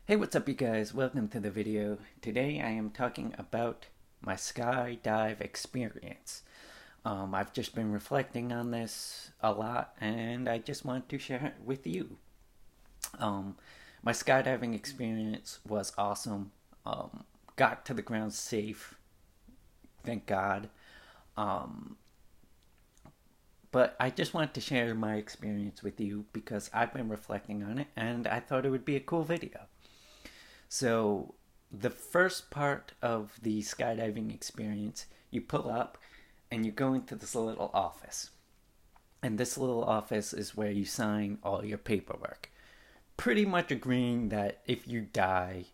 Hey, what's up you guys? Welcome to the video. Today I am talking about my skydive experience. I've just been reflecting on this a lot and I just want to share it with you. Um, my skydiving experience was awesome. Got to the ground safe, thank God. Um, but I just want to share my experience with you because I've been reflecting on it and I thought it would be a cool video. So, the first part of the skydiving experience, you pull up and you go into this little office. And this little office is where you sign all your paperwork. Pretty much agreeing that if you die,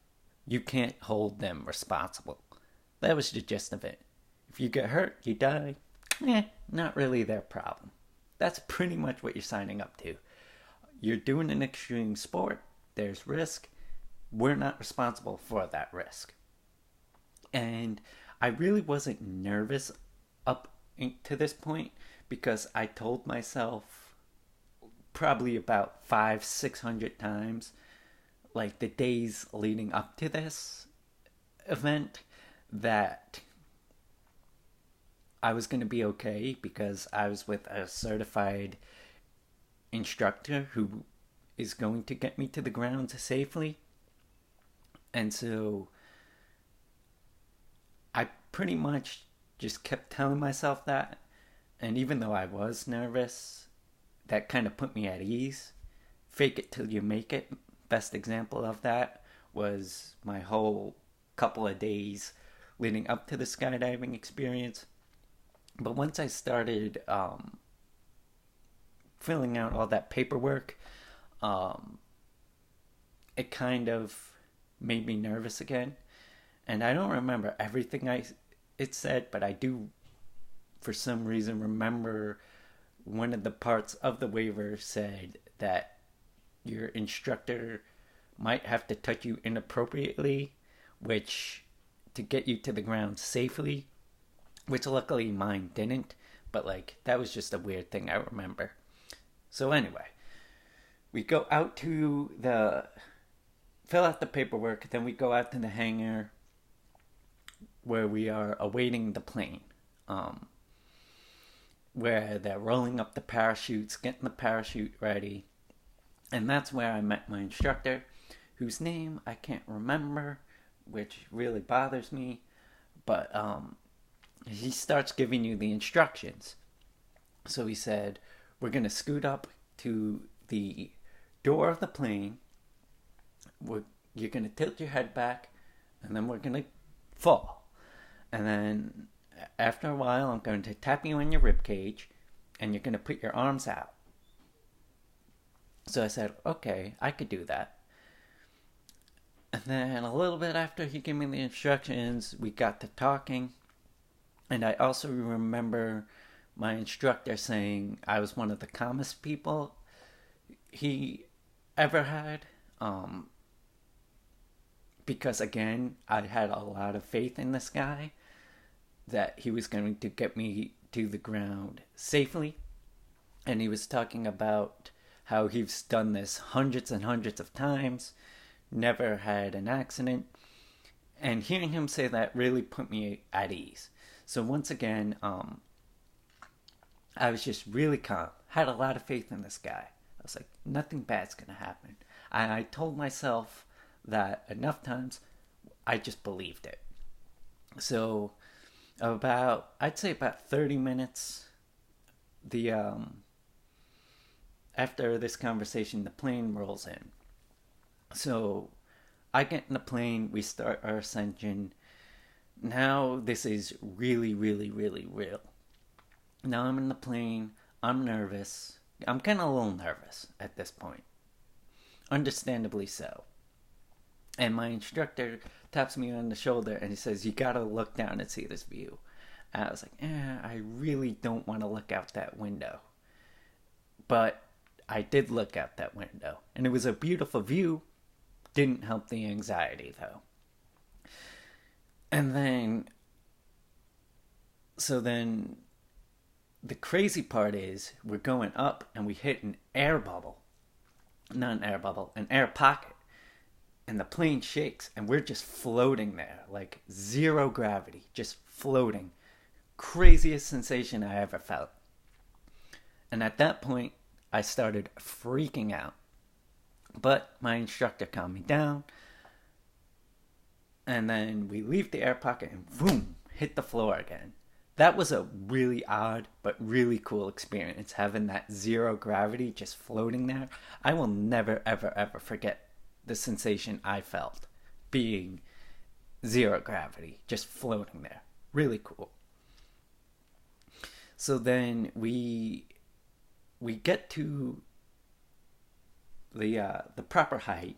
you can't hold them responsible. That was the gist of it. If you get hurt, you die, not really their problem. That's pretty much what you're signing up to. You're doing an extreme sport, there's risk. We're not responsible for that risk. And I really wasn't nervous up to this point because I told myself probably about 500-600 times, like the days leading up to this event, that I was going to be okay because I was with a certified instructor who is going to get me to the ground safely. And so I pretty much just kept telling myself that. And even though I was nervous, that kind of put me at ease. Fake it till you make it. Best example of that was my whole couple of days leading up to the skydiving experience. But once I started filling out all that paperwork, it kind of made me nervous again. And I don't remember everything it said, but I do, for some reason, remember one of the parts of the waiver said that your instructor might have to touch you inappropriately, which to get you to the ground safely, which luckily mine didn't, but that was just a weird thing I remember. So anyway, we go out to fill out the paperwork, then we go out to the hangar where we are awaiting the plane, where they're rolling up the parachutes, getting the parachute ready. And that's where I met my instructor, whose name I can't remember, which really bothers me. But he starts giving you the instructions. So he said, we're going to scoot up to the door of the plane. You're going to tilt your head back, and then we're going to fall. And then after a while, I'm going to tap you on your rib cage, and you're going to put your arms out. So I said, okay, I could do that. And then a little bit after he gave me the instructions, we got to talking. And I also remember my instructor saying I was one of the calmest people he ever had. Because again, I had a lot of faith in this guy that he was going to get me to the ground safely. And he was talking about how he's done this hundreds and hundreds of times, never had an accident. And hearing him say that really put me at ease. So once again, I was just really calm. Had a lot of faith in this guy. I was like, nothing bad's going to happen. And I told myself that enough times, I just believed it. So I'd say about 30 minutes, after this conversation, the plane rolls in. So I get in the plane, we start our ascension. Now this is really, really, really real. Now I'm in the plane, I'm nervous. I'm kind of a little nervous at this point. Understandably so. And my instructor taps me on the shoulder and he says, you gotta look down and see this view. And I was like, I really don't want to look out that window. But I did look out that window. And it was a beautiful view. Didn't help the anxiety though. And then the crazy part is we're going up and we hit an air bubble. Not an air bubble, an air pocket. and the plane shakes, and we're just floating there, like zero gravity, just floating. Craziest sensation I ever felt. And at that point, I started freaking out. But my instructor calmed me down. And then we leave the air pocket and boom, hit the floor again. That was a really odd but really cool experience, having that zero gravity just floating there. I will never, ever, ever forget the sensation I felt being zero gravity, just floating there. Really cool. So then we get to the proper height,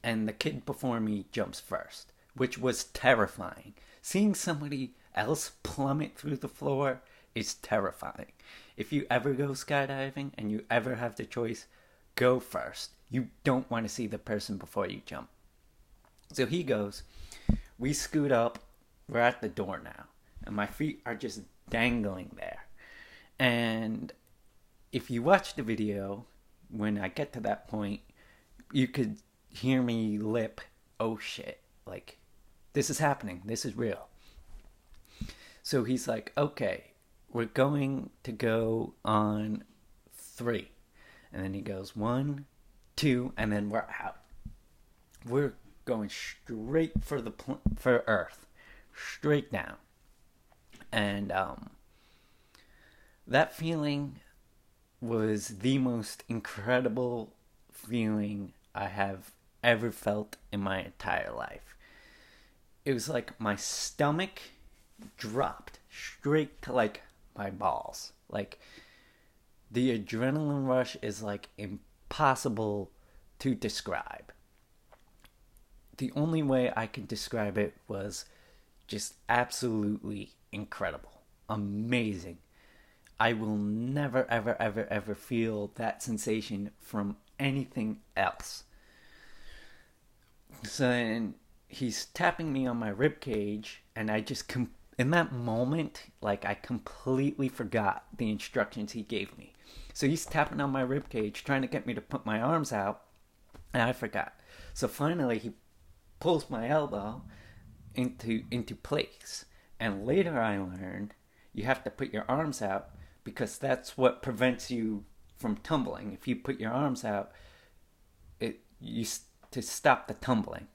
and the kid before me jumps first, which was terrifying. Seeing somebody else plummet through the floor is terrifying. If you ever go skydiving and you ever have the choice, go first. You don't want to see the person before you jump. So he goes, we scoot up, we're at the door now, and my feet are just dangling there. And if you watch the video, when I get to that point, you could hear me lip, oh shit, like, this is happening, this is real. So he's like, okay, we're going to go on 3. And then he goes 1, 2, and then we're out. We're going straight for Earth, straight down. And that feeling was the most incredible feeling I have ever felt in my entire life. It was like my stomach dropped straight to like my balls. Like, the adrenaline rush is like impossible to describe. The only way I could describe it was just absolutely incredible, amazing. I will never, ever, ever, ever feel that sensation from anything else. So then he's tapping me on my rib cage, and I just in that moment, like, I completely forgot the instructions he gave me. So he's tapping on my rib cage, trying to get me to put my arms out, and I forgot. So finally, he pulls my elbow into place. And later I learned you have to put your arms out because that's what prevents you from tumbling. If you put your arms out, to stop the tumbling.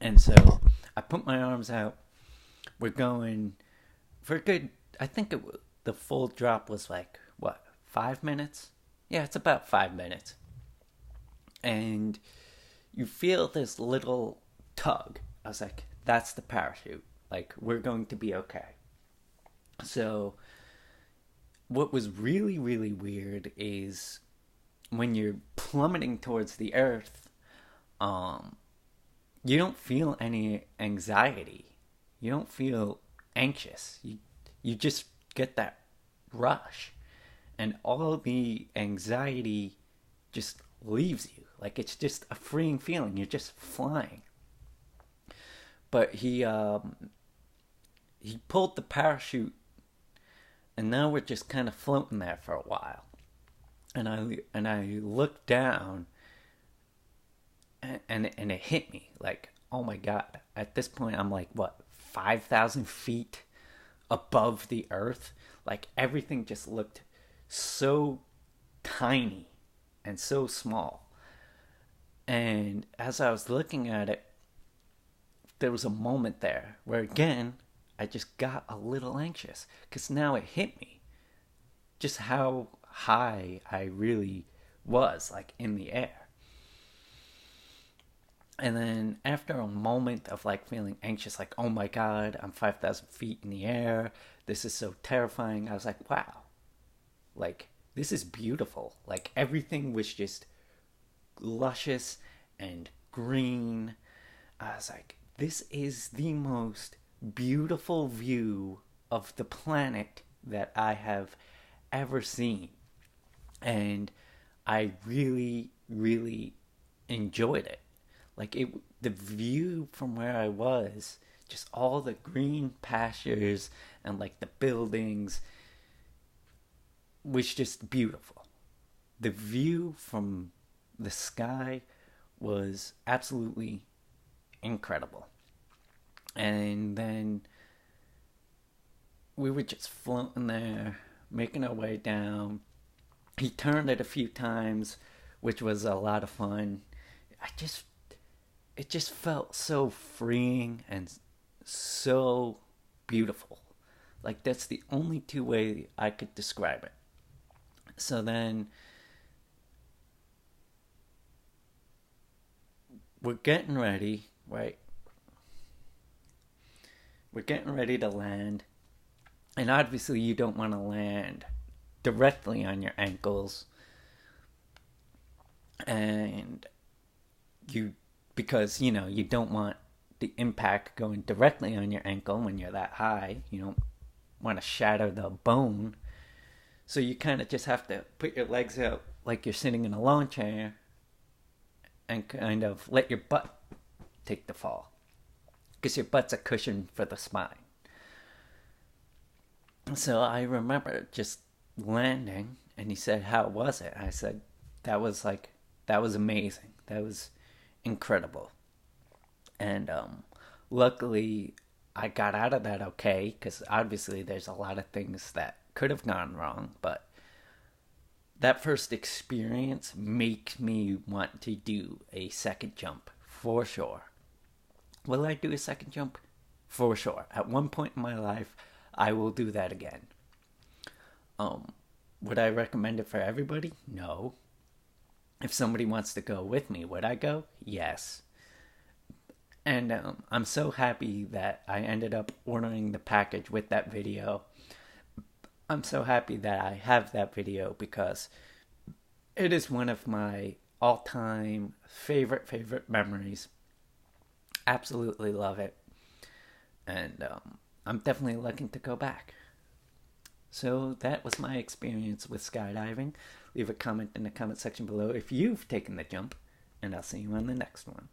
And so I put my arms out. We're going for a good, I think the full drop was like, 5 minutes? Yeah, it's about 5 minutes. And you feel this little tug. I was like, that's the parachute. Like, we're going to be okay. So what was really, really weird is when you're plummeting towards the earth, you don't feel any anxiety. You don't feel anxious. You just get that rush. And all the anxiety just leaves you. Like, it's just a freeing feeling. You're just flying. But he pulled the parachute, and now we're just kind of floating there for a while. And I looked down, and it hit me. Like, oh my God. At this point, I'm like, 5,000 feet above the earth? Like, everything just looked so tiny and so small. And as I was looking at it, there was a moment there where, again, I just got a little anxious. Because now it hit me just how high I really was, like, in the air. And then after a moment of, like, feeling anxious, like, oh my God, I'm 5,000 feet in the air. This is so terrifying. I was like, wow. Like, this is beautiful. Like, everything was just luscious and green. I was like, this is the most beautiful view of the planet that I have ever seen. And I really, really enjoyed it. Like, the view from where I was, just all the green pastures and, like, the buildings was just beautiful. The view from the sky was absolutely incredible. And then we were just floating there, making our way down. He turned it a few times, which was a lot of fun. It just felt so freeing and so beautiful. Like, that's the only two way I could describe it. So then we're getting ready, right? We're getting ready to land. And obviously you don't want to land directly on your ankles. And because, you don't want the impact going directly on your ankle when you're that high. You don't want to shatter the bone. So you kind of just have to put your legs out like you're sitting in a lawn chair and kind of let your butt take the fall. Because your butt's a cushion for the spine. So I remember just landing, and he said, "How was it?" I said, that was amazing. That was incredible. And luckily, I got out of that okay, because obviously there's a lot of things that could have gone wrong, but that first experience makes me want to do a second jump for sure. Will I do a second jump? For sure. At one point in my life, I will do that again. Would I recommend it for everybody? No. If somebody wants to go with me, would I go? Yes. And I'm so happy that I ended up ordering the package with that video. I'm so happy that I have that video because it is one of my all-time favorite memories. Absolutely love it. And I'm definitely looking to go back. So that was my experience with skydiving. Leave a comment in the comment section below if you've taken the jump, and I'll see you on the next one.